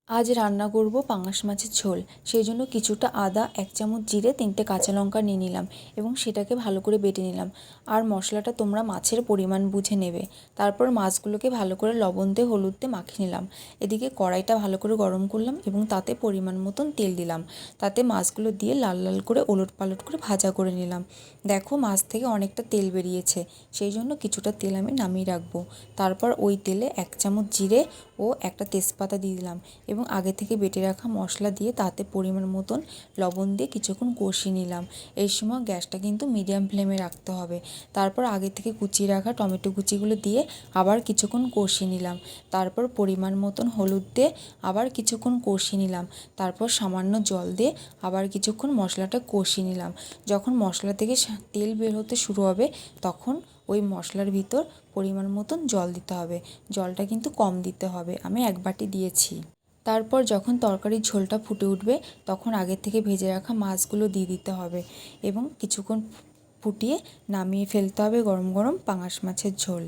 আজ রান্না করব পাঙাশ মাছের ঝোল। সেই জন্য কিছুটা আদা, 1 চামচ জিরে, 3টে কাঁচা লঙ্কা নিয়ে নিলাম এবং সেটাকে ভালো করে বেটে নিলাম। আর মশলাটা তোমরা মাছের পরিমাণ বুঝে নেবে। তারপর মাছগুলোকে ভালো করে লবণ দিয়ে হলুদ দিয়ে মাখিয়ে নিলাম। এদিকে কড়াইটা ভালো করে গরম করলাম এবং তাতে পরিমাণ মতন তেল দিলাম। তাতে মাছগুলো দিয়ে লাল লাল করে ওলটপালট করে ভাজা করে নিলাম। দেখো মাছ থেকে অনেকটা তেল বেরিয়েছে, সেই জন্য কিছুটা তেল আমি নামিয়ে রাখবো। তারপর ওই তেলে 1 চামচ জিরে ও একটা তেজপাতা দিয়ে দিলাম এবং আগে থেকে বেটে রাখা মশলা দিয়ে তাতে পরিমাণ মতন লবণ দিয়ে কিছুক্ষণ কষিয়ে নিলাম। এই সময় গ্যাসটা কিন্তু মিডিয়াম ফ্লেমে রাখতে হবে। তারপর আগে থেকে কুচিয়ে রাখা টমেটো কুচিগুলো দিয়ে আবার কিছুক্ষণ কষিয়ে নিলাম। তারপর পরিমাণ মতন হলুদ দিয়ে আবার কিছুক্ষণ কষিয়ে নিলাম। তারপর সামান্য জল দিয়ে আবার কিছুক্ষণ মশলাটা কষিয়ে নিলাম। যখন মশলা থেকে তেল বের হতে শুরু হবে তখন ওই মশলার ভিতর পরিমাণ মতন জল দিতে হবে। জলটা কিন্তু কম দিতে হবে, আমি 1 বাটি দিয়েছি। তারপর যখন তরকারির ঝোলটা ফুটে উঠবে তখন আগে থেকে ভেজে রাখা মাছগুলো দিয়ে দিতে হবে এবং কিছুক্ষণ ফুটিয়ে নামিয়ে ফেলতে হবে গরম গরম পাঙাশ মাছের ঝোল।